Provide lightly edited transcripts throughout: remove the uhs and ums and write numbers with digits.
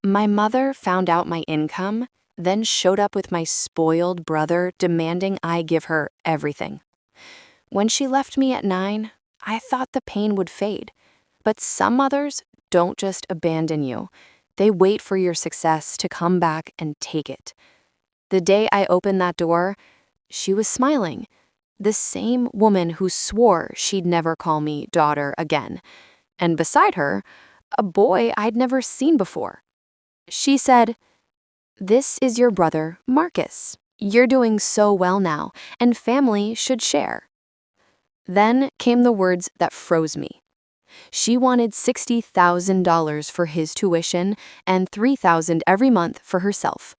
My mother found out my income, then showed up with my spoiled brother demanding I give her everything. When she left me at 9, I thought the pain would fade. But some mothers don't just abandon you. They wait for your success to come back and take it. The day I opened that door, she was smiling. The same woman who swore she'd never call me daughter again. And beside her, a boy I'd never seen before. She said, "This is your brother, Marcus. You're doing so well now, and family should share." Then came the words that froze me. She wanted $60,000 for his tuition and $3,000 every month for herself.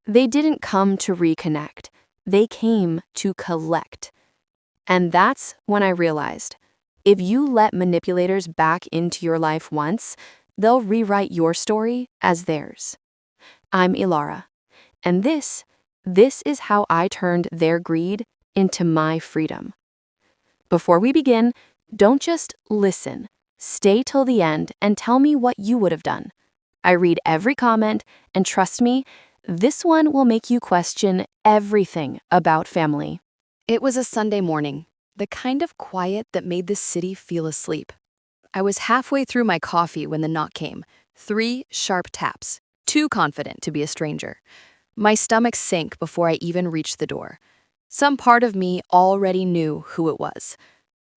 They didn't come to reconnect. They came to collect. And that's when I realized, if you let manipulators back into your life once, they'll rewrite your story as theirs. I'm Elara, and this is how I turned their greed into my freedom. Before we begin, don't just listen. Stay till the end and tell me what you would have done. I read every comment, and trust me, this one will make you question everything about family. It was a Sunday morning, the kind of quiet that made the city feel asleep. I was halfway through my coffee when the knock came. 3 sharp taps, too confident to be a stranger. My stomach sank before I even reached the door. Some part of me already knew who it was.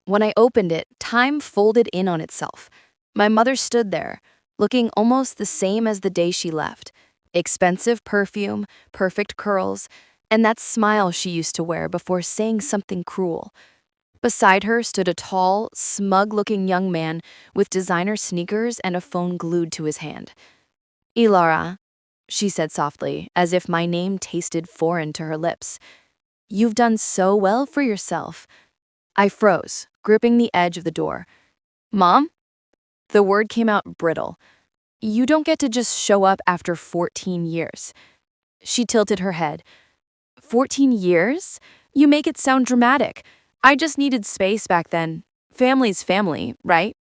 When I opened it, time folded in on itself. My mother stood there, looking almost the same as the day she left. Expensive perfume, perfect curls, and that smile she used to wear before saying something cruel. Beside her stood a tall, smug-looking young man with designer sneakers and a phone glued to his hand. "Elara," she said softly, as if my name tasted foreign to her lips. "You've done so well for yourself." I froze, gripping the edge of the door. "Mom?" The word came out brittle. "You don't get to just show up after 14 years. She tilted her head. 14 years? You make it sound dramatic. I just needed space back then. Family's family, right?"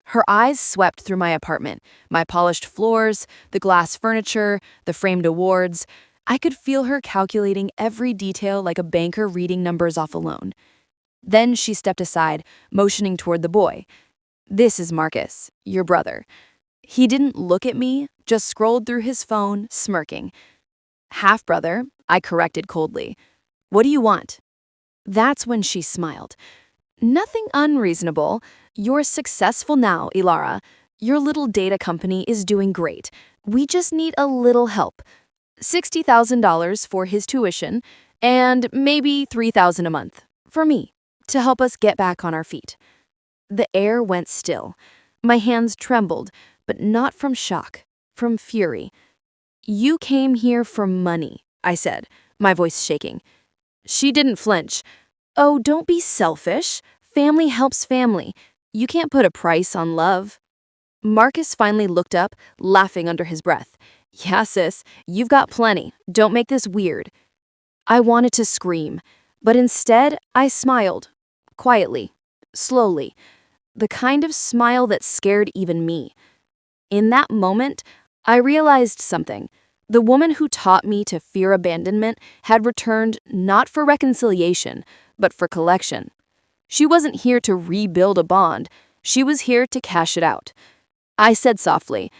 Her eyes swept through my apartment, my polished floors, the glass furniture, the framed awards. I could feel her calculating every detail like a banker reading numbers off a loan. Then she stepped aside, motioning toward the boy. "This is Marcus, your brother." He didn't look at me, just scrolled through his phone, smirking. "Half-brother," I corrected coldly. "What do you want?" That's when she smiled. "Nothing unreasonable. You're successful now, Elara. Your little data company is doing great. We just need a little help. $60,000 for his tuition, and maybe $3,000 a month for me, to help us get back on our feet." The air went still. My hands trembled, but not from shock, from fury. "You came here for money," I said, my voice shaking. She didn't flinch. "Oh, don't be selfish. Family helps family. You can't put a price on love." Marcus finally looked up, laughing under his breath. "Yeah, sis, you've got plenty. Don't make this weird." I wanted to scream, but instead I smiled. Quietly, slowly. The kind of smile that scared even me. In that moment, I realized something. The woman who taught me to fear abandonment had returned not for reconciliation, but for collection. She wasn't here to rebuild a bond. She was here to cash it out. I said softly,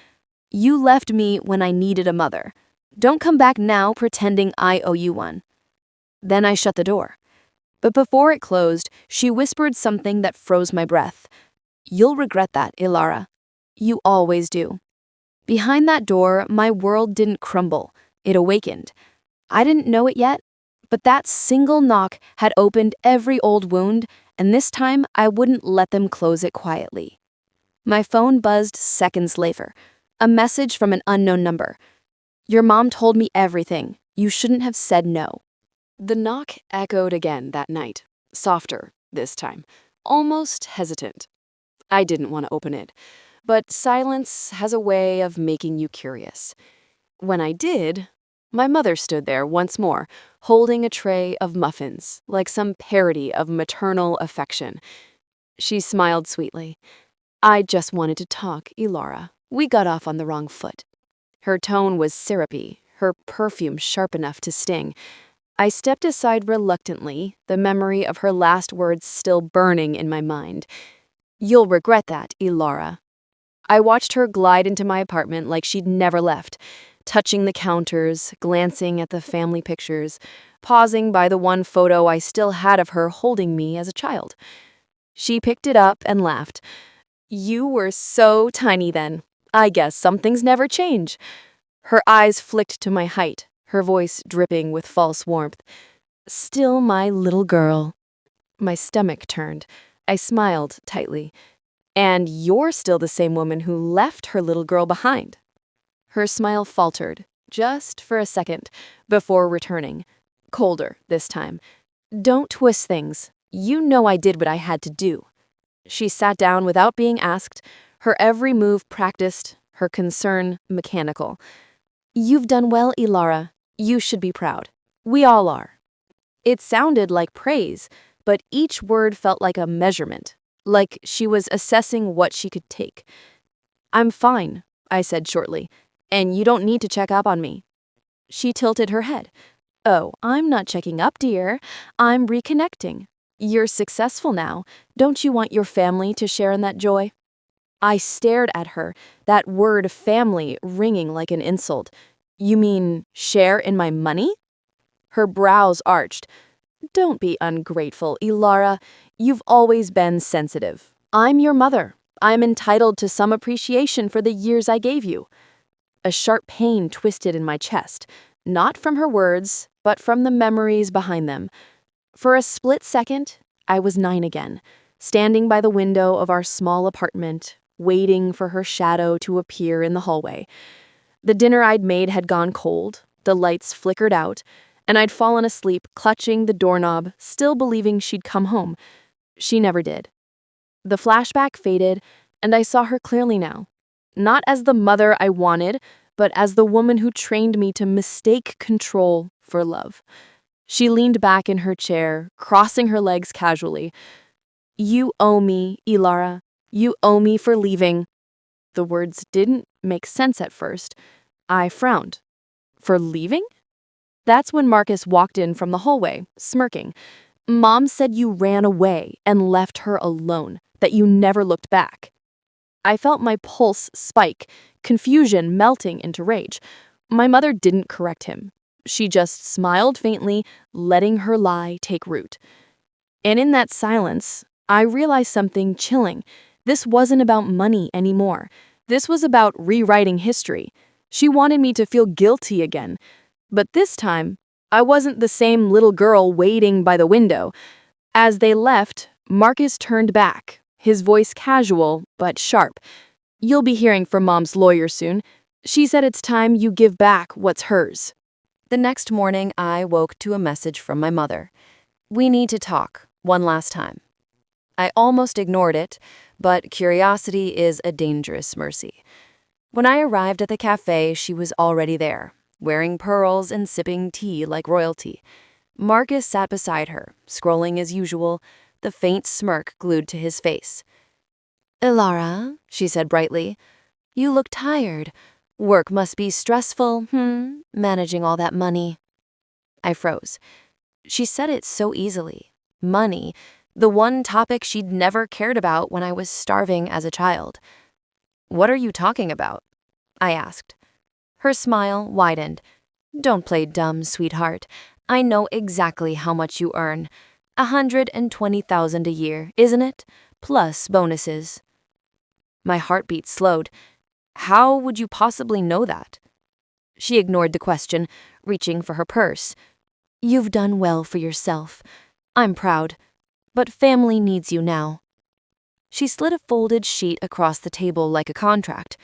"You left me when I needed a mother. Don't come back now pretending I owe you one." Then I shut the door. But before it closed, she whispered something that froze my breath. "You'll regret that, Elara. You always do." Behind that door, my world didn't crumble. It awakened. I didn't know it yet, but that single knock had opened every old wound, and this time I wouldn't let them close it quietly. My phone buzzed seconds later. A message from an unknown number. "Your mom told me everything. You shouldn't have said no." The knock echoed again that night, softer this time, almost hesitant. I didn't want to open it, but silence has a way of making you curious. When I did, my mother stood there once more, holding a tray of muffins, like some parody of maternal affection. She smiled sweetly. "I just wanted to talk, Elara. We got off on the wrong foot." Her tone was syrupy, her perfume sharp enough to sting. I stepped aside reluctantly, the memory of her last words still burning in my mind. "You'll regret that, Elara." I watched her glide into my apartment like she'd never left, touching the counters, glancing at the family pictures, pausing by the one photo I still had of her holding me as a child. She picked it up and laughed. "You were so tiny then. I guess some things never change." Her eyes flicked to my height, her voice dripping with false warmth. "Still my little girl." My stomach turned. I smiled tightly. "And you're still the same woman who left her little girl behind." Her smile faltered, just for a second, before returning. Colder this time. "Don't twist things. You know I did what I had to do." She sat down without being asked, her every move practiced, her concern mechanical. "You've done well, Elara. You should be proud. We all are." It sounded like praise, but each word felt like a measurement, like she was assessing what she could take. "I'm fine," I said shortly, "and you don't need to check up on me." She tilted her head. "Oh, I'm not checking up, dear. I'm reconnecting. You're successful now. Don't you want your family to share in that joy?" I stared at her, that word family ringing like an insult. "You mean share in my money?" Her brows arched. "Don't be ungrateful, Elara. You've always been sensitive. I'm your mother. I'm entitled to some appreciation for the years I gave you." A sharp pain twisted in my chest, not from her words, but from the memories behind them. For a split second, I was 9 again, standing by the window of our small apartment, waiting for her shadow to appear in the hallway. The dinner I'd made had gone cold, the lights flickered out, and I'd fallen asleep clutching the doorknob, still believing she'd come home. She never did. The flashback faded, and I saw her clearly now. Not as the mother I wanted, but as the woman who trained me to mistake control for love. She leaned back in her chair, crossing her legs casually. "You owe me, Elara. You owe me for leaving." The words didn't make sense at first. I frowned. "For leaving?" That's when Marcus walked in from the hallway, smirking. "Mom said you ran away and left her alone, that you never looked back." I felt my pulse spike, confusion melting into rage. My mother didn't correct him. She just smiled faintly, letting her lie take root. And in that silence, I realized something chilling. This wasn't about money anymore. This was about rewriting history. She wanted me to feel guilty again. But this time, I wasn't the same little girl waiting by the window. As they left, Marcus turned back, his voice casual but sharp. "You'll be hearing from Mom's lawyer soon. She said it's time you give back what's hers." The next morning, I woke to a message from my mother. "We need to talk, one last time." I almost ignored it, but curiosity is a dangerous mercy. When I arrived at the cafe, she was already there, wearing pearls and sipping tea like royalty. Marcus sat beside her, scrolling as usual, the faint smirk glued to his face. "Elara," she said brightly, "you look tired. Work must be stressful, managing all that money." I froze. She said it so easily. Money, the one topic she'd never cared about when I was starving as a child. "What are you talking about?" I asked. Her smile widened. "Don't play dumb, sweetheart. I know exactly how much you earn. 120,000 a year, isn't it? Plus bonuses." My heartbeat slowed. "How would you possibly know that?" She ignored the question, reaching for her purse. "You've done well for yourself. I'm proud. But family needs you now." She slid a folded sheet across the table like a contract.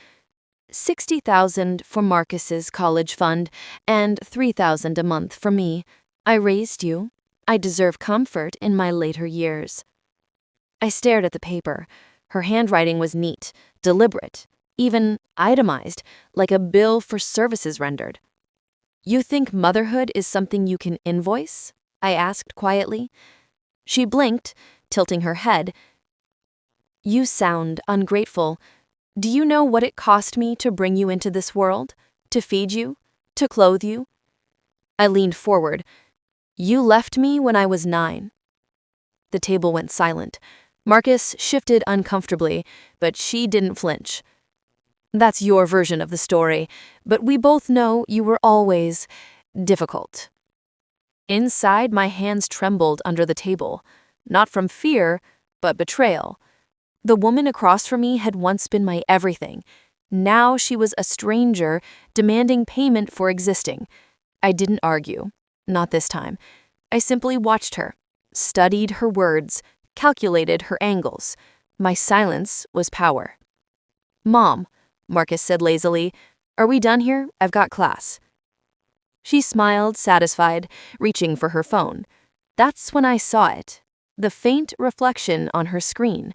60,000 for Marcus's college fund and 3,000 a month for me. I raised you. I deserve comfort in my later years." I stared at the paper. Her handwriting was neat, deliberate, even itemized, like a bill for services rendered. "You think motherhood is something you can invoice?" I asked quietly. She blinked, tilting her head. "You sound ungrateful. Do you know what it cost me to bring you into this world? To feed you? To clothe you? I leaned forward. You left me when I was 9. The table went silent. Marcus shifted uncomfortably, but she didn't flinch. That's your version of the story, but we both know you were always difficult. Inside, my hands trembled under the table, not from fear, but betrayal. The woman across from me had once been my everything. Now she was a stranger, demanding payment for existing. I didn't argue. Not this time. I simply watched her, studied her words, calculated her angles. My silence was power. "Mom," Marcus said lazily, "are we done here? I've got class." She smiled, satisfied, reaching for her phone. That's when I saw it. The faint reflection on her screen.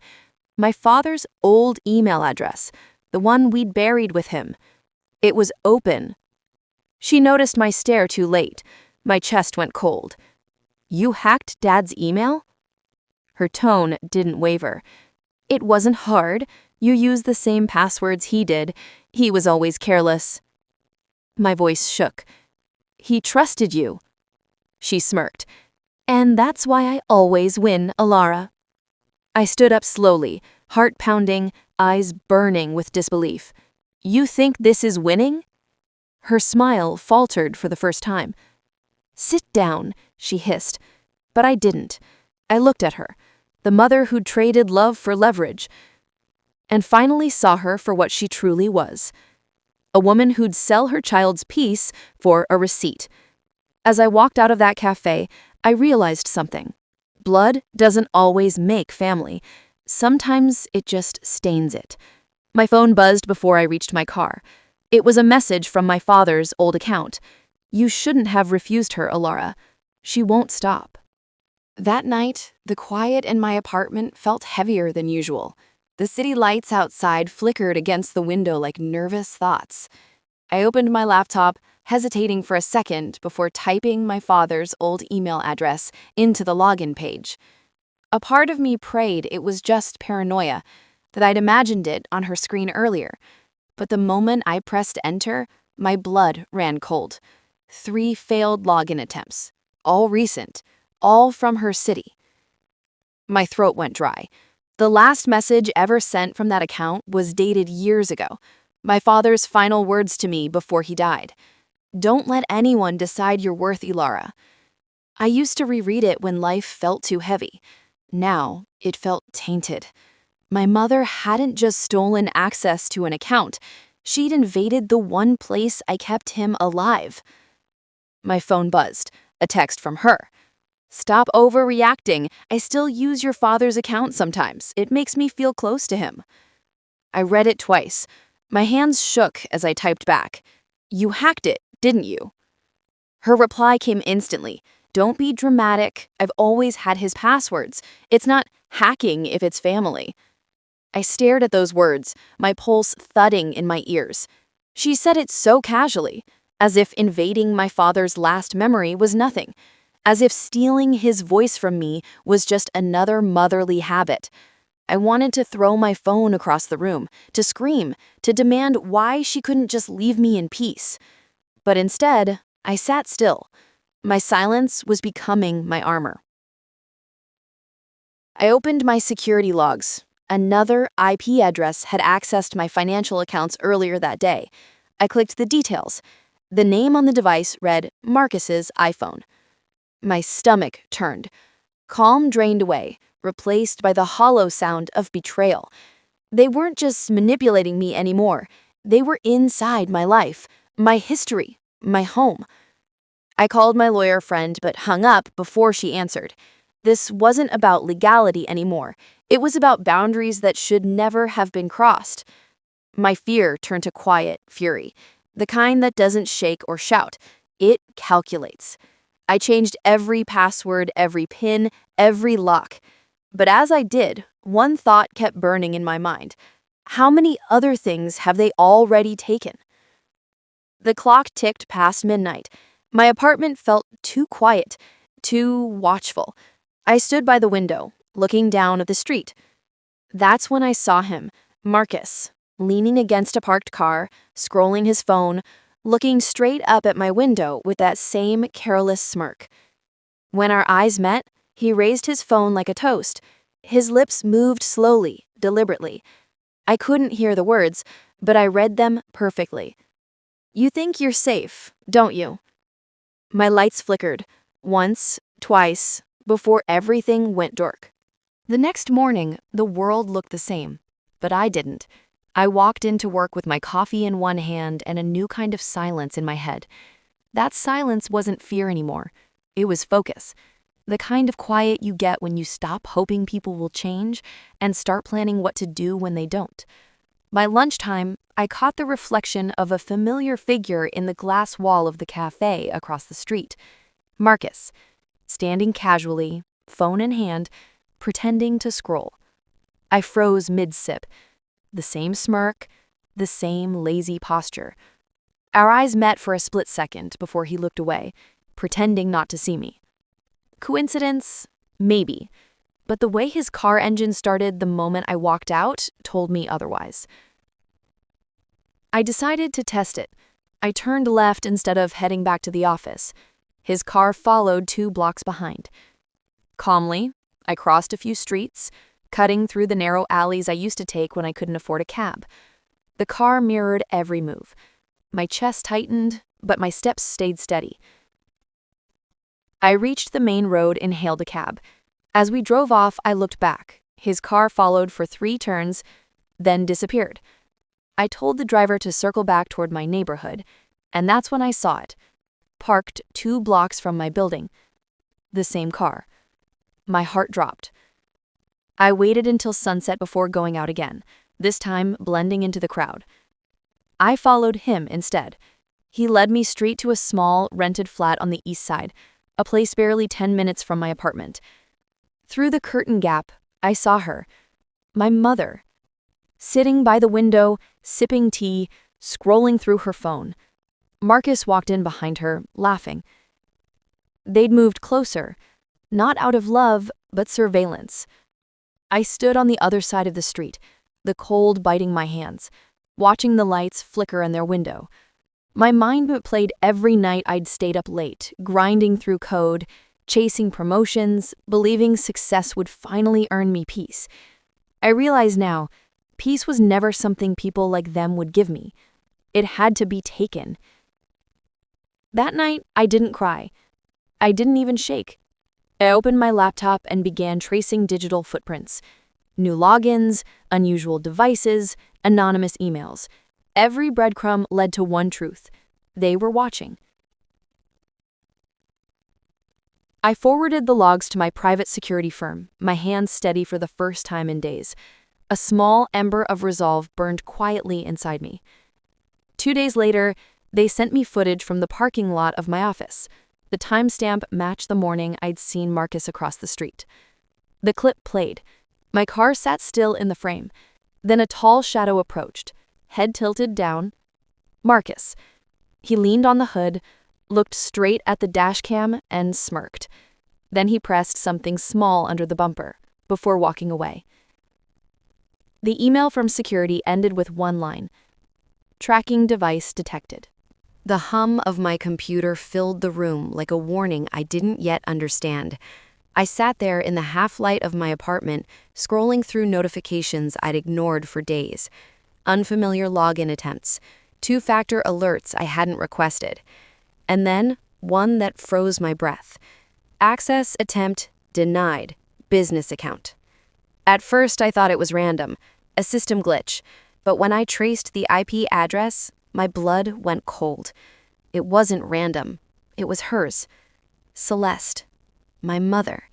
My father's old email address, the one we'd buried with him. It was open. She noticed my stare too late. My chest went cold. "You hacked Dad's email?" Her tone didn't waver. "It wasn't hard. You used the same passwords he did. He was always careless." My voice shook. "He trusted you." She smirked. "And that's why I always win, Elara." I stood up slowly, heart pounding, eyes burning with disbelief. "You think this is winning?" Her smile faltered for the first time. "Sit down," she hissed. But I didn't. I looked at her, the mother who'd traded love for leverage, and finally saw her for what she truly was. A woman who'd sell her child's peace for a receipt. As I walked out of that cafe, I realized something. Blood doesn't always make family. Sometimes it just stains it. My phone buzzed before I reached my car. It was a message from my father's old account. "You shouldn't have refused her, Elara. She won't stop." That night, the quiet in my apartment felt heavier than usual. The city lights outside flickered against the window like nervous thoughts. I opened my laptop, hesitating for a second before typing my father's old email address into the login page. A part of me prayed it was just paranoia, that I'd imagined it on her screen earlier. But the moment I pressed enter, my blood ran cold. 3 failed login attempts, all recent, all from her city. My throat went dry. The last message ever sent from that account was dated years ago, my father's final words to me before he died. "Don't let anyone decide your worth, Elara." I used to reread it when life felt too heavy. Now, it felt tainted. My mother hadn't just stolen access to an account, she'd invaded the one place I kept him alive. My phone buzzed, a text from her. "Stop overreacting. I still use your father's account sometimes. It makes me feel close to him." I read it twice. My hands shook as I typed back. "You hacked it, didn't you?" Her reply came instantly. "Don't be dramatic. I've always had his passwords. It's not hacking if it's family." I stared at those words, my pulse thudding in my ears. She said it so casually, as if invading my father's last memory was nothing, as if stealing his voice from me was just another motherly habit. I wanted to throw my phone across the room, to scream, to demand why she couldn't just leave me in peace. But instead, I sat still. My silence was becoming my armor. I opened my security logs. Another IP address had accessed my financial accounts earlier that day. I clicked the details. The name on the device read Marcus's iPhone. My stomach turned. Calm drained away, replaced by the hollow sound of betrayal. They weren't just manipulating me anymore. They were inside my life, my history, my home. I called my lawyer friend but hung up before she answered. This wasn't about legality anymore. It was about boundaries that should never have been crossed. My fear turned to quiet fury, the kind that doesn't shake or shout. It calculates. I changed every password, every PIN, every lock. But as I did, one thought kept burning in my mind. How many other things have they already taken? The clock ticked past midnight. My apartment felt too quiet, too watchful. I stood by the window, looking down at the street. That's when I saw him, Marcus, leaning against a parked car, scrolling his phone, looking straight up at my window with that same careless smirk. When our eyes met, he raised his phone like a toast. His lips moved slowly, deliberately. I couldn't hear the words, but I read them perfectly. "You think you're safe, don't you?" My lights flickered, once, twice, before everything went dark. The next morning, the world looked the same, but I didn't. I walked into work with my coffee in one hand and a new kind of silence in my head. That silence wasn't fear anymore. It was focus. The kind of quiet you get when you stop hoping people will change and start planning what to do when they don't. By lunchtime, I caught the reflection of a familiar figure in the glass wall of the cafe across the street. Marcus, standing casually, phone in hand, pretending to scroll. I froze mid-sip. The same smirk, the same lazy posture. Our eyes met for a split second before he looked away, pretending not to see me. Coincidence? Maybe. But the way his car engine started the moment I walked out told me otherwise. I decided to test it. I turned left instead of heading back to the office. His car followed 2 blocks behind. Calmly, I crossed a few streets, cutting through the narrow alleys I used to take when I couldn't afford a cab. The car mirrored every move. My chest tightened, but my steps stayed steady. I reached the main road and hailed a cab. As we drove off, I looked back. His car followed for 3 turns, then disappeared. I told the driver to circle back toward my neighborhood, and that's when I saw it. Parked 2 blocks from my building. The same car. My heart dropped. I waited until sunset before going out again, this time blending into the crowd. I followed him instead. He led me straight to a small, rented flat on the east side, a place barely 10 minutes from my apartment. Through the curtain gap, I saw her. My mother. Sitting by the window, sipping tea, scrolling through her phone. Marcus walked in behind her, laughing. They'd moved closer, not out of love, but surveillance. I stood on the other side of the street, the cold biting my hands, watching the lights flicker in their window. My mind played every night I'd stayed up late, grinding through code, chasing promotions, believing success would finally earn me peace. I realize now, peace was never something people like them would give me. It had to be taken. That night, I didn't cry. I didn't even shake. I opened my laptop and began tracing digital footprints. New logins, unusual devices, anonymous emails. Every breadcrumb led to one truth. They were watching. I forwarded the logs to my private security firm, my hands steady for the first time in days. A small ember of resolve burned quietly inside me. 2 days later, they sent me footage from the parking lot of my office. The timestamp matched the morning I'd seen Marcus across the street. The clip played. My car sat still in the frame. Then a tall shadow approached, head tilted down. Marcus. He leaned on the hood, looked straight at the dashcam, and smirked. Then he pressed something small under the bumper, before walking away. The email from security ended with one line. Tracking device detected. The hum of my computer filled the room like a warning I didn't yet understand. I sat there in the half-light of my apartment, scrolling through notifications I'd ignored for days. Unfamiliar login attempts, 2-factor alerts I hadn't requested. And then, one that froze my breath. Access attempt denied. Business account. At first, I thought it was random, a system glitch. But when I traced the IP address, my blood went cold. It wasn't random. It was hers. Celeste. My mother.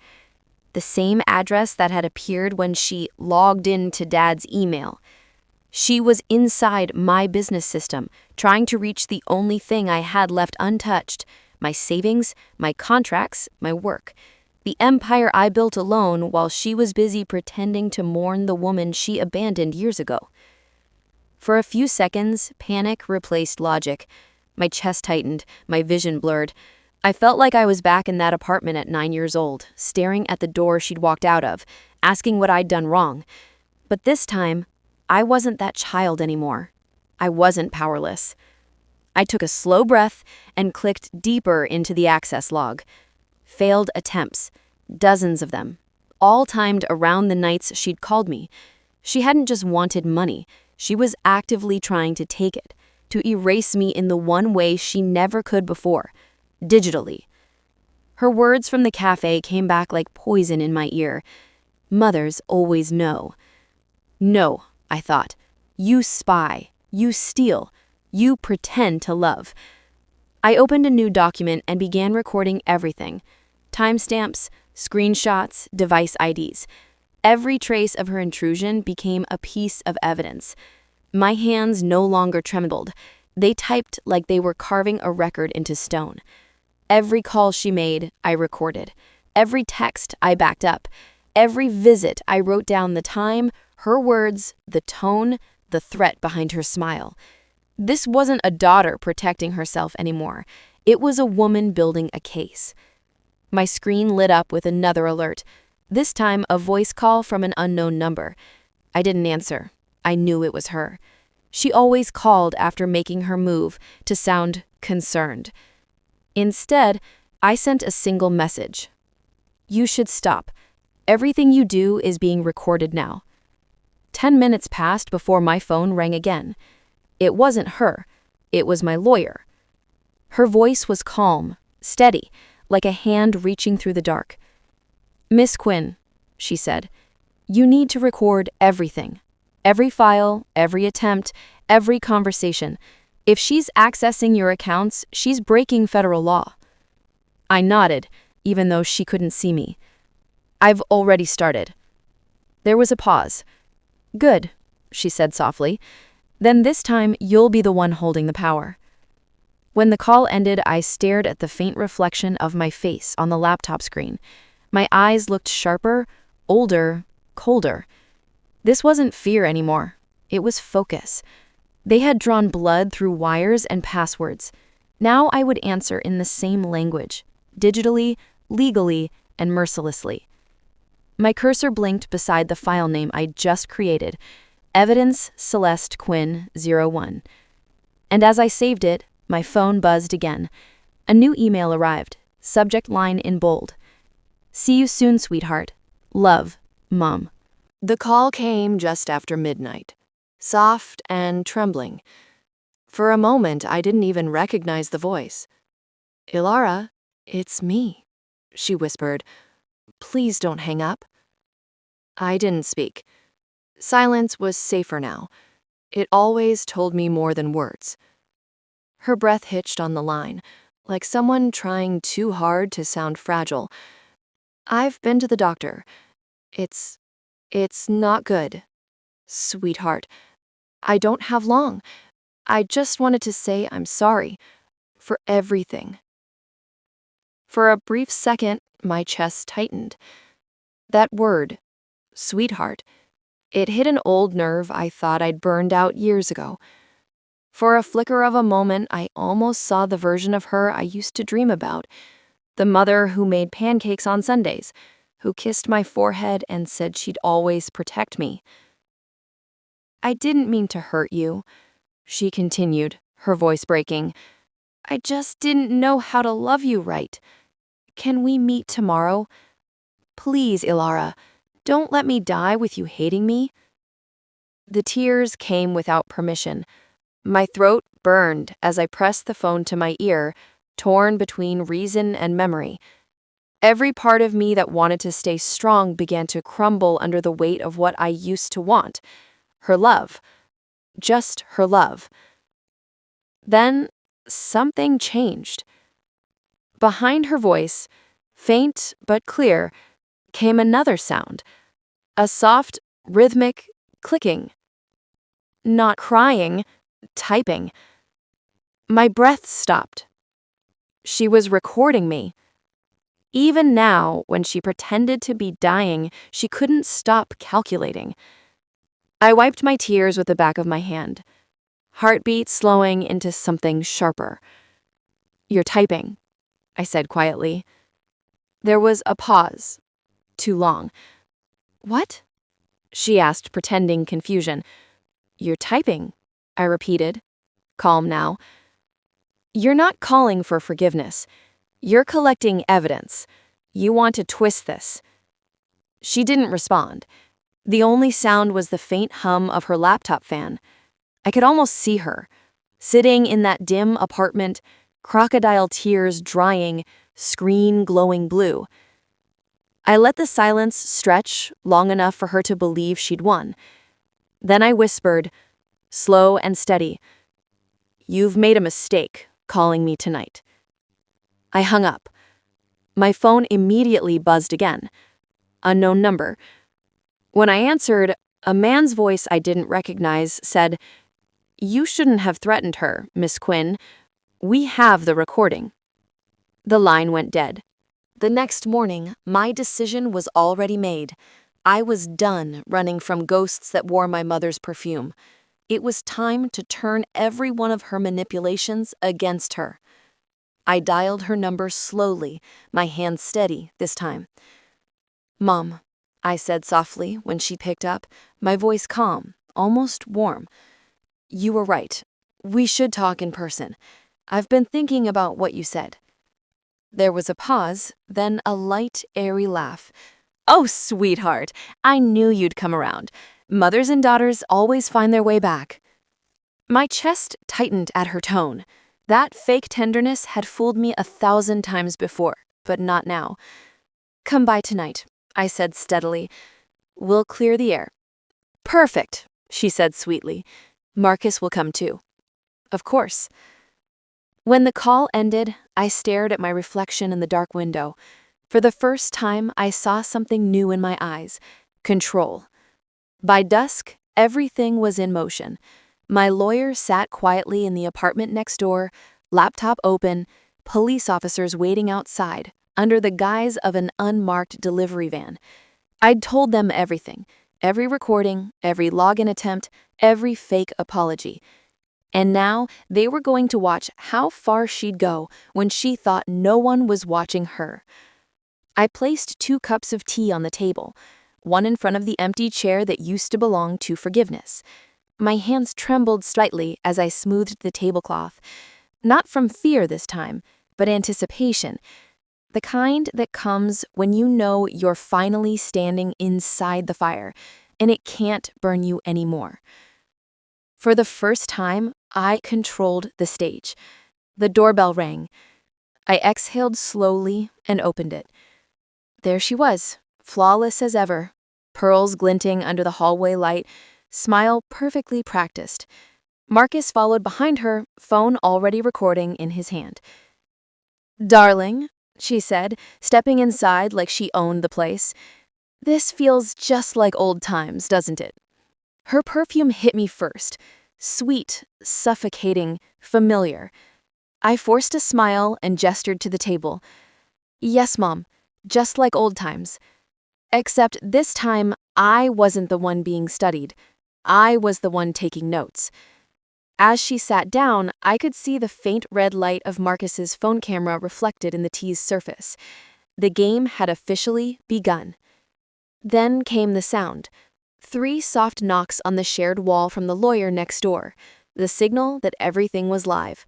The same address that had appeared when she logged into Dad's email. She was inside my business system, trying to reach the only thing I had left untouched, my savings, my contracts, my work. The empire I built alone while she was busy pretending to mourn the woman she abandoned years ago. For a few seconds, panic replaced logic. My chest tightened, my vision blurred. I felt like I was back in that apartment at 9 years old, staring at the door she'd walked out of, asking what I'd done wrong. But this time, I wasn't that child anymore. I wasn't powerless. I took a slow breath and clicked deeper into the access log. Failed attempts. Dozens of them. All timed around the nights she'd called me. She hadn't just wanted money. She was actively trying to take it, to erase me in the one way she never could before, digitally. Her words from the cafe came back like poison in my ear. Mothers always know. No, I thought. You spy. You steal. You pretend to love. I opened a new document and began recording everything. Timestamps, screenshots, device IDs. Every trace of her intrusion became a piece of evidence. My hands no longer trembled. They typed like they were carving a record into stone. Every call she made, I recorded. Every text, I backed up. Every visit, I wrote down the time, her words, the tone, the threat behind her smile. This wasn't a daughter protecting herself anymore. It was a woman building a case. My screen lit up with another alert. This time, a voice call from an unknown number. I didn't answer. I knew it was her. She always called after making her move to sound concerned. Instead, I sent a single message. You should stop. Everything you do is being recorded now. 10 minutes passed before my phone rang again. It wasn't her. It was my lawyer. Her voice was calm, steady, like a hand reaching through the dark. Miss Quinn, she said, you need to record everything. Every file, every attempt, every conversation. If she's accessing your accounts, she's breaking federal law. I nodded, even though she couldn't see me. I've already started. There was a pause. Good, she said softly. Then this time you'll be the one holding the power. When the call ended, I stared at the faint reflection of my face on the laptop screen. My eyes looked sharper, older, colder. This wasn't fear anymore. It was focus. They had drawn blood through wires and passwords. Now I would answer in the same language, digitally, legally, and mercilessly. My cursor blinked beside the file name I'd just created, Evidence Celeste Quinn 01. And as I saved it, my phone buzzed again. A new email arrived, subject line in bold. See you soon, sweetheart. Love, Mom. The call came just after midnight, soft and trembling. For a moment, I didn't even recognize the voice. Elara, it's me, she whispered. Please don't hang up. I didn't speak. Silence was safer now. It always told me more than words. Her breath hitched on the line, like someone trying too hard to sound fragile. I've been to the doctor. It's not good. Sweetheart, I don't have long. I just wanted to say I'm sorry for everything. For a brief second, my chest tightened. That word, sweetheart, it hit an old nerve I thought I'd burned out years ago. For a flicker of a moment, I almost saw the version of her I used to dream about, the mother who made pancakes on Sundays, who kissed my forehead and said she'd always protect me. I didn't mean to hurt you, she continued, her voice breaking. I just didn't know how to love you right. Can we meet tomorrow? Please, Elara, don't let me die with you hating me. The tears came without permission. My throat burned as I pressed the phone to my ear, torn between reason and memory. Every part of me that wanted to stay strong began to crumble under the weight of what I used to want. Her love. Just her love. Then something changed. Behind her voice, faint but clear, came another sound. A soft, rhythmic clicking. Not crying, typing. My breath stopped. She was recording me. Even now, when she pretended to be dying, she couldn't stop calculating. I wiped my tears with the back of my hand, heartbeat slowing into something sharper. You're typing, I said quietly. There was a pause. Too long. What? She asked, pretending confusion. You're typing, I repeated, calm now. You're not calling for forgiveness. You're collecting evidence. You want to twist this." She didn't respond. The only sound was the faint hum of her laptop fan. I could almost see her, sitting in that dim apartment, crocodile tears drying, screen glowing blue. I let the silence stretch long enough for her to believe she'd won. Then I whispered, slow and steady, "You've made a mistake calling me tonight." I hung up. My phone immediately buzzed again. Unknown number. When I answered, a man's voice I didn't recognize said, "You shouldn't have threatened her, Miss Quinn. We have the recording." The line went dead. The next morning, my decision was already made. I was done running from ghosts that wore my mother's perfume. It was time to turn every one of her manipulations against her. I dialed her number slowly, my hand steady this time. "Mom," I said softly when she picked up, my voice calm, almost warm. "You were right. We should talk in person. I've been thinking about what you said." There was a pause, then a light, airy laugh. "Oh, sweetheart, I knew you'd come around. Mothers and daughters always find their way back." My chest tightened at her tone. That fake tenderness had fooled me 1,000 times before, but not now. "Come by tonight," I said steadily. "We'll clear the air." "Perfect," she said sweetly. "Marcus will come too." "Of course." When the call ended, I stared at my reflection in the dark window. For the first time, I saw something new in my eyes: control. By dusk, everything was in motion. My lawyer sat quietly in the apartment next door, laptop open, police officers waiting outside, under the guise of an unmarked delivery van. I'd told them everything, every recording, every login attempt, every fake apology. And now they were going to watch how far she'd go when she thought no one was watching her. I placed 2 cups of tea on the table, one in front of the empty chair that used to belong to forgiveness. My hands trembled slightly as I smoothed the tablecloth, not from fear this time, but anticipation, the kind that comes when you know you're finally standing inside the fire, and it can't burn you anymore. For the first time, I controlled the stage. The doorbell rang. I exhaled slowly and opened it. There she was, flawless as ever, pearls glinting under the hallway light, smile perfectly practiced. Marcus followed behind her, phone already recording in his hand. "Darling," she said, stepping inside like she owned the place. "This feels just like old times, doesn't it?" Her perfume hit me first. Sweet, suffocating, familiar. I forced a smile and gestured to the table. "Yes, Mom, just like old times. Except this time, I wasn't the one being studied. I was the one taking notes." As she sat down, I could see the faint red light of Marcus's phone camera reflected in the tea's surface. The game had officially begun. Then came the sound. 3 soft knocks on the shared wall from the lawyer next door, the signal that everything was live.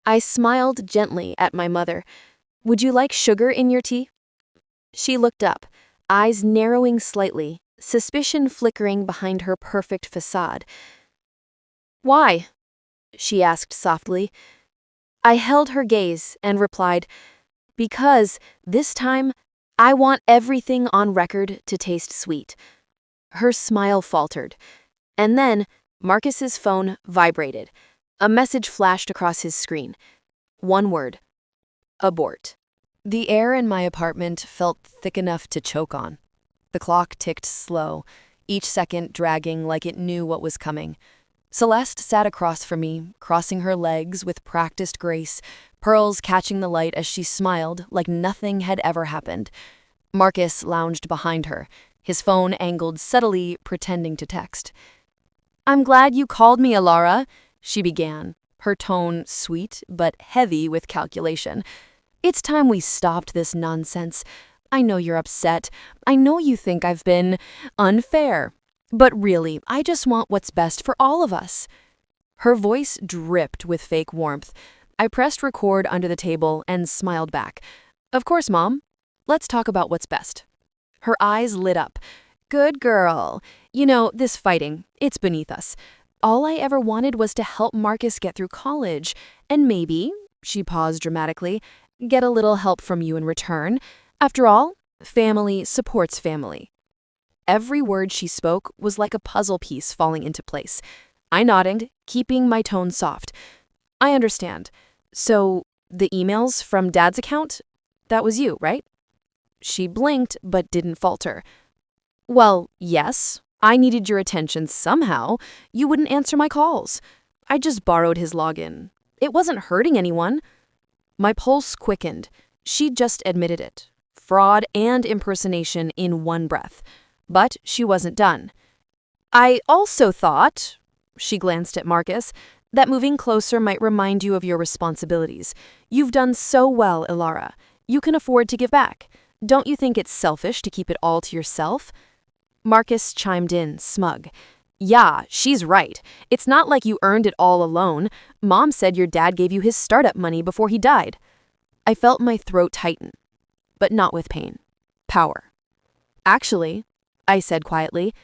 I smiled gently at my mother. "Would you like sugar in your tea?" She looked up, eyes narrowing slightly, suspicion flickering behind her perfect facade. "Why?" she asked softly. I held her gaze and replied, "Because this time, I want everything on record to taste sweet." Her smile faltered, and then Marcus's phone vibrated. A message flashed across his screen. One word: abort. The air in my apartment felt thick enough to choke on. The clock ticked slow, each second dragging like it knew what was coming. Celeste sat across from me, crossing her legs with practiced grace, pearls catching the light as she smiled like nothing had ever happened. Marcus lounged behind her, his phone angled subtly, pretending to text. "I'm glad you called me, Elara," she began, her tone sweet but heavy with calculation. "It's time we stopped this nonsense. I know you're upset. I know you think I've been unfair. But really, I just want what's best for all of us." Her voice dripped with fake warmth. I pressed record under the table and smiled back. Of course, Mom. Let's talk about what's best. Her eyes lit up. Good girl. You know, this fighting, it's beneath us. All I ever wanted was to help Marcus get through college, and maybe, she paused dramatically, get a little help from you in return. After all, family supports family. Every word she spoke was like a puzzle piece falling into place. I nodded, keeping my tone soft. I understand. So, the emails from Dad's account? That was you, right? She blinked but didn't falter. Well, yes. I needed your attention somehow. You wouldn't answer my calls. I just borrowed his login. It wasn't hurting anyone. My pulse quickened. She'd just admitted it. Fraud and impersonation in one breath. But she wasn't done. I also thought, she glanced at Marcus, that moving closer might remind you of your responsibilities. You've done so well, Elara. You can afford to give back. Don't you think it's selfish to keep it all to yourself? Marcus chimed in, smug. Yeah, she's right. It's not like you earned it all alone. Mom said your dad gave you his startup money before he died. I felt my throat tighten, but not with pain. Power. Actually, I said quietly,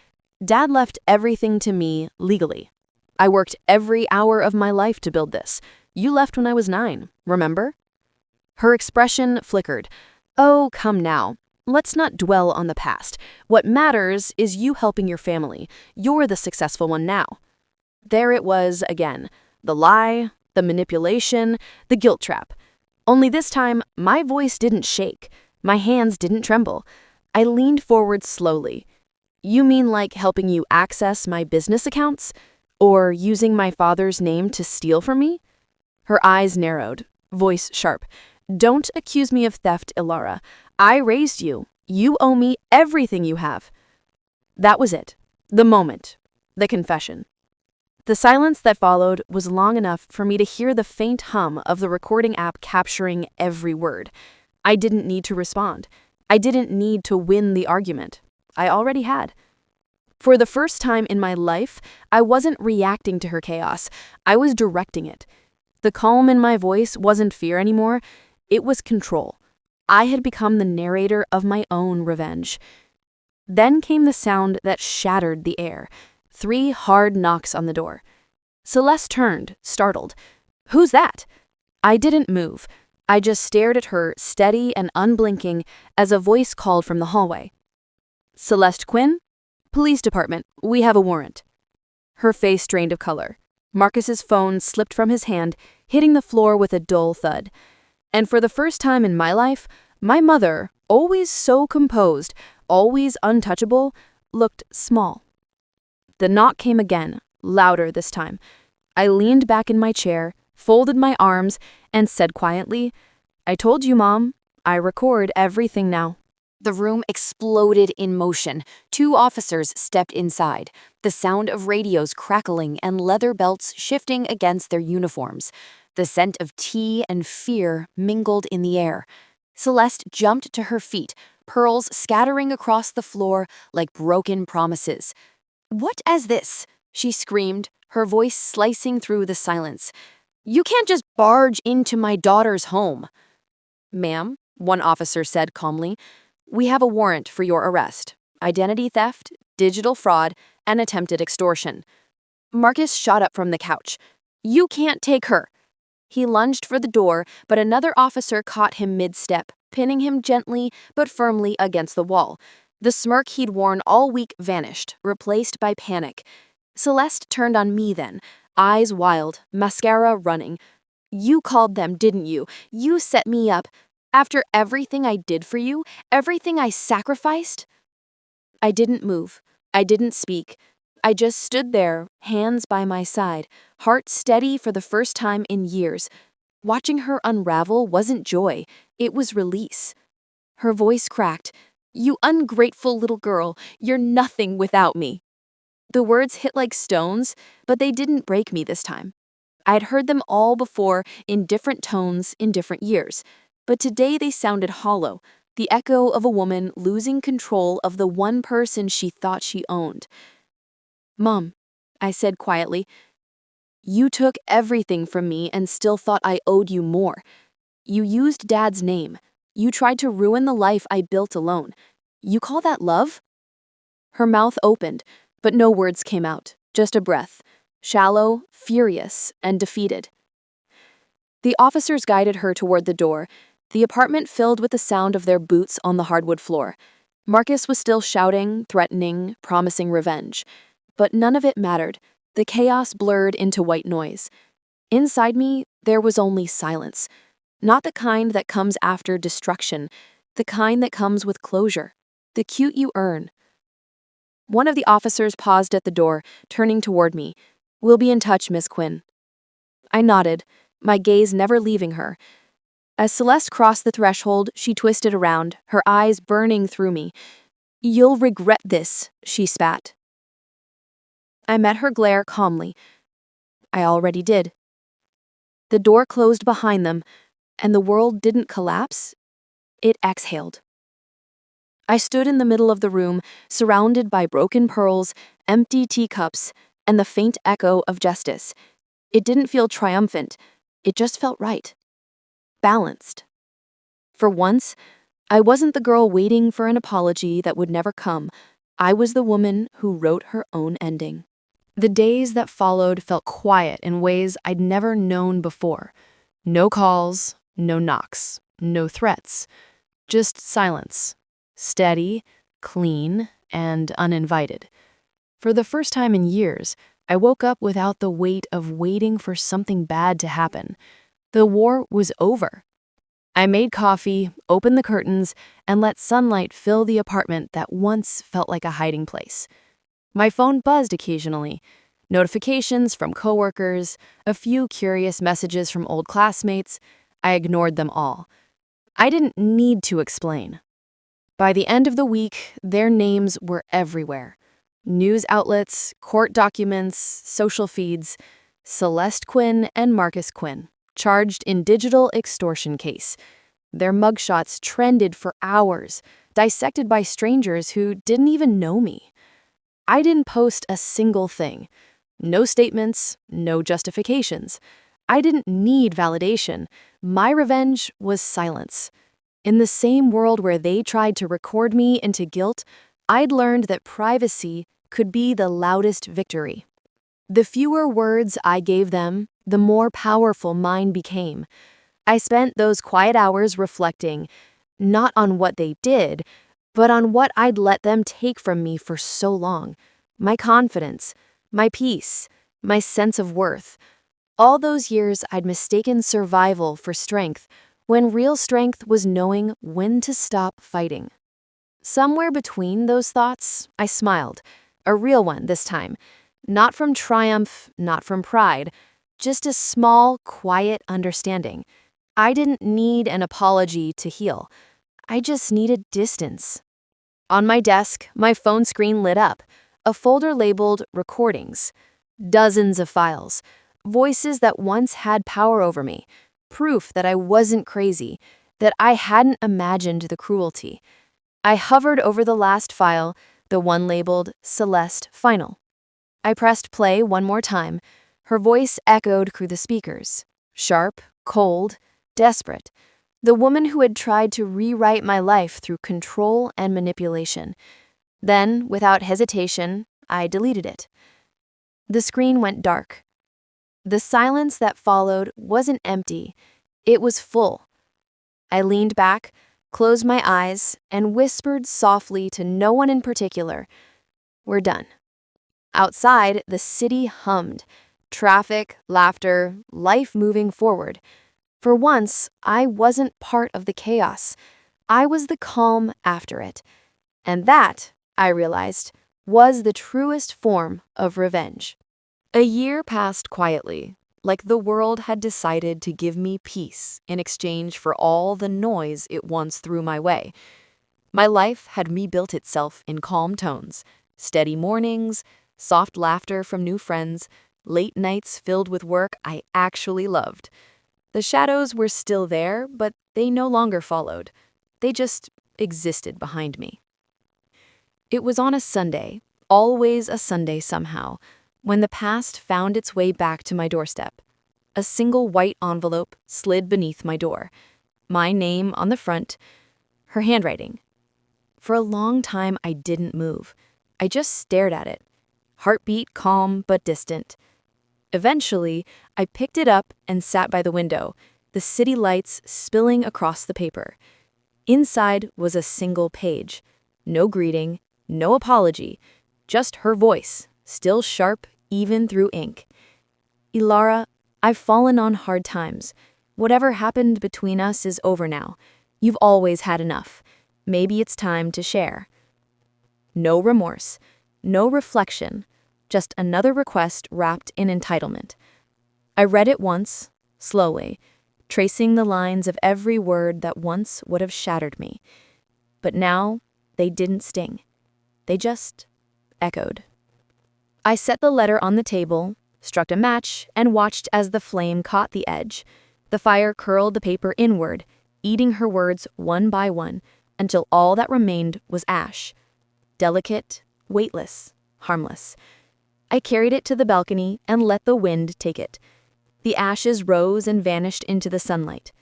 Dad left everything to me legally. I worked every hour of my life to build this. You left when I was 9, remember? Her expression flickered. Oh, come now. Let's not dwell on the past. What matters is you helping your family. You're the successful one now. There it was again. The lie, the manipulation, the guilt trap. Only this time, my voice didn't shake. My hands didn't tremble. I leaned forward slowly. You mean like helping you access my business accounts? Or using my father's name to steal from me? Her eyes narrowed, voice sharp. Don't accuse me of theft, Elara. I raised you. You owe me everything you have. That was it. The moment. The confession. The silence that followed was long enough for me to hear the faint hum of the recording app capturing every word. I didn't need to respond. I didn't need to win the argument. I already had. For the first time in my life, I wasn't reacting to her chaos. I was directing it. The calm in my voice wasn't fear anymore. It was control. I had become the narrator of my own revenge. Then came the sound that shattered the air. 3 hard knocks on the door. Celeste turned, startled. Who's that? I didn't move. I just stared at her, steady and unblinking, as a voice called from the hallway. Celeste Quinn? Police department. We have a warrant. Her face drained of color. Marcus's phone slipped from his hand, hitting the floor with a dull thud. And for the first time in my life, my mother, always so composed, always untouchable, looked small. The knock came again, louder this time. I leaned back in my chair, folded my arms, and said quietly, I told you, Mom. I record everything now. The room exploded in motion. 2 officers stepped inside, the sound of radios crackling and leather belts shifting against their uniforms. The scent of tea and fear mingled in the air. Celeste jumped to her feet, pearls scattering across the floor like broken promises. What is this? She screamed, her voice slicing through the silence. You can't just barge into my daughter's home. Ma'am, one officer said calmly, we have a warrant for your arrest. Identity theft, digital fraud, and attempted extortion. Marcus shot up from the couch. You can't take her. He lunged for the door, but another officer caught him mid-step, pinning him gently but firmly against the wall. The smirk he'd worn all week vanished, replaced by panic. Celeste turned on me then, eyes wild, mascara running. You called them, didn't you? You set me up. After everything I did for you, everything I sacrificed? I didn't move. I didn't speak. I just stood there, hands by my side, heart steady for the first time in years. Watching her unravel wasn't joy, it was release. Her voice cracked. You ungrateful little girl, you're nothing without me. The words hit like stones, but they didn't break me this time. I had heard them all before in different tones in different years, but today they sounded hollow, the echo of a woman losing control of the one person she thought she owned. Mom, I said quietly, You took everything from me and still thought I owed you more. You used Dad's name. You tried to ruin the life I built alone. You call that love?" Her mouth opened, but no words came out, just a breath, shallow, furious, and defeated. The officers guided her toward the door, the apartment filled with the sound of their boots on the hardwood floor. Marcus was still shouting, threatening, promising revenge. But none of it mattered. The chaos blurred into white noise. Inside me, there was only silence. Not the kind that comes after destruction, the kind that comes with closure. The cute you earn. One of the officers paused at the door, turning toward me. "We'll be in touch, Miss Quinn." I nodded, my gaze never leaving her. As Celeste crossed the threshold, she twisted around, her eyes burning through me. "You'll regret this," she spat. I met her glare calmly. I already did. The door closed behind them, and the world didn't collapse. It exhaled. I stood in the middle of the room, surrounded by broken pearls, empty teacups, and the faint echo of justice. It didn't feel triumphant. It just felt right. Balanced. For once, I wasn't the girl waiting for an apology that would never come. I was the woman who wrote her own ending. The days that followed felt quiet in ways I'd never known before. No calls, no knocks, no threats. Just silence. Steady, clean, and uninvited. For the first time in years, I woke up without the weight of waiting for something bad to happen. The war was over. I made coffee, opened the curtains, and let sunlight fill the apartment that once felt like a hiding place. My phone buzzed occasionally. Notifications from coworkers, a few curious messages from old classmates. I ignored them all. I didn't need to explain. By the end of the week, their names were everywhere. News outlets, court documents, social feeds. Celeste Quinn and Marcus Quinn, charged in digital extortion case. Their mugshots trended for hours, dissected by strangers who didn't even know me. I didn't post a single thing. No statements, no justifications. I didn't need validation. My revenge was silence. In the same world where they tried to record me into guilt, I'd learned that privacy could be the loudest victory. The fewer words I gave them, the more powerful mine became. I spent those quiet hours reflecting, not on what they did, but on what I'd let them take from me for so long. My confidence, my peace, my sense of worth. All those years I'd mistaken survival for strength, when real strength was knowing when to stop fighting. Somewhere between those thoughts, I smiled. A real one this time. Not from triumph, not from pride. Just a small, quiet understanding. I didn't need an apology to heal. I just needed distance. On my desk, my phone screen lit up. A folder labeled Recordings. Dozens of files. Voices that once had power over me. Proof that I wasn't crazy, that I hadn't imagined the cruelty. I hovered over the last file, the one labeled Celeste Final. I pressed play one more time. Her voice echoed through the speakers. Sharp, cold, desperate. The woman who had tried to rewrite my life through control and manipulation. Then, without hesitation, I deleted it. The screen went dark. The silence that followed wasn't empty, it was full. I leaned back, closed my eyes, and whispered softly to no one in particular, "We're done." Outside, the city hummed. Traffic, laughter, life moving forward. For once, I wasn't part of the chaos. I was the calm after it. And that, I realized, was the truest form of revenge. A year passed quietly, like the world had decided to give me peace in exchange for all the noise it once threw my way. My life had rebuilt itself in calm tones, steady mornings, soft laughter from new friends, late nights filled with work I actually loved. The shadows were still there, but they no longer followed. They just existed behind me. It was on a Sunday, always a Sunday somehow. when the past found its way back to my doorstep. A single white envelope slid beneath my door. My name on the front, her handwriting. For a long time, I didn't move. I just stared at it, heartbeat calm but distant. Eventually, I picked it up and sat by the window, the city lights spilling across the paper. Inside was a single page. No greeting, no apology, just her voice, still sharp even through ink. Elara, I've fallen on hard times. Whatever happened between us is over now. You've always had enough. Maybe it's time to share. No remorse, no reflection, just another request wrapped in entitlement. I read it once, slowly, tracing the lines of every word that once would have shattered me. But now, they didn't sting. They just echoed. I set the letter on the table, struck a match, and watched as the flame caught the edge. The fire curled the paper inward, eating her words one by one, until all that remained was ash. Delicate, weightless, harmless. I carried it to the balcony and let the wind take it. The ashes rose and vanished into the sunlight,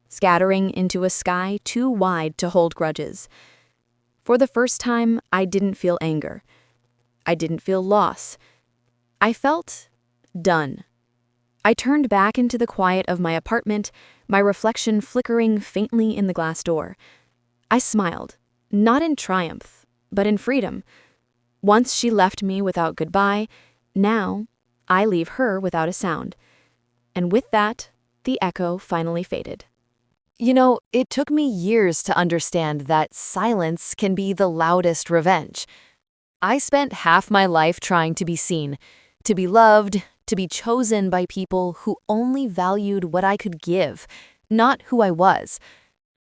scattering into a sky too wide to hold grudges. For the first time, I didn't feel anger. I didn't feel loss. I felt done. I turned back into the quiet of my apartment, my reflection flickering faintly in the glass door. I smiled, not in triumph, but in freedom. Once she left me without goodbye, now I leave her without a sound. And with that, the echo finally faded. It took me years to understand that silence can be the loudest revenge. I spent half my life trying to be seen, to be loved, to be chosen by people who only valued what I could give, not who I was.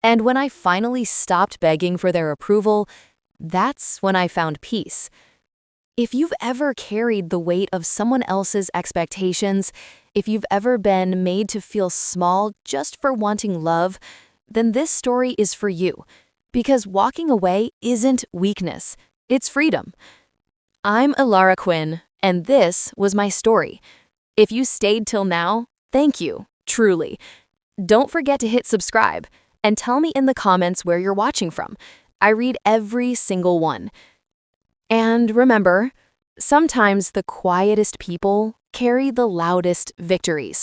And when I finally stopped begging for their approval, that's when I found peace. If you've ever carried the weight of someone else's expectations, if you've ever been made to feel small just for wanting love, then this story is for you. Because walking away isn't weakness, it's freedom. I'm Elara Quinn, and this was my story. If you stayed till now, thank you, truly. Don't forget to hit subscribe, and tell me in the comments where you're watching from. I read every single one. And remember, sometimes the quietest people carry the loudest victories.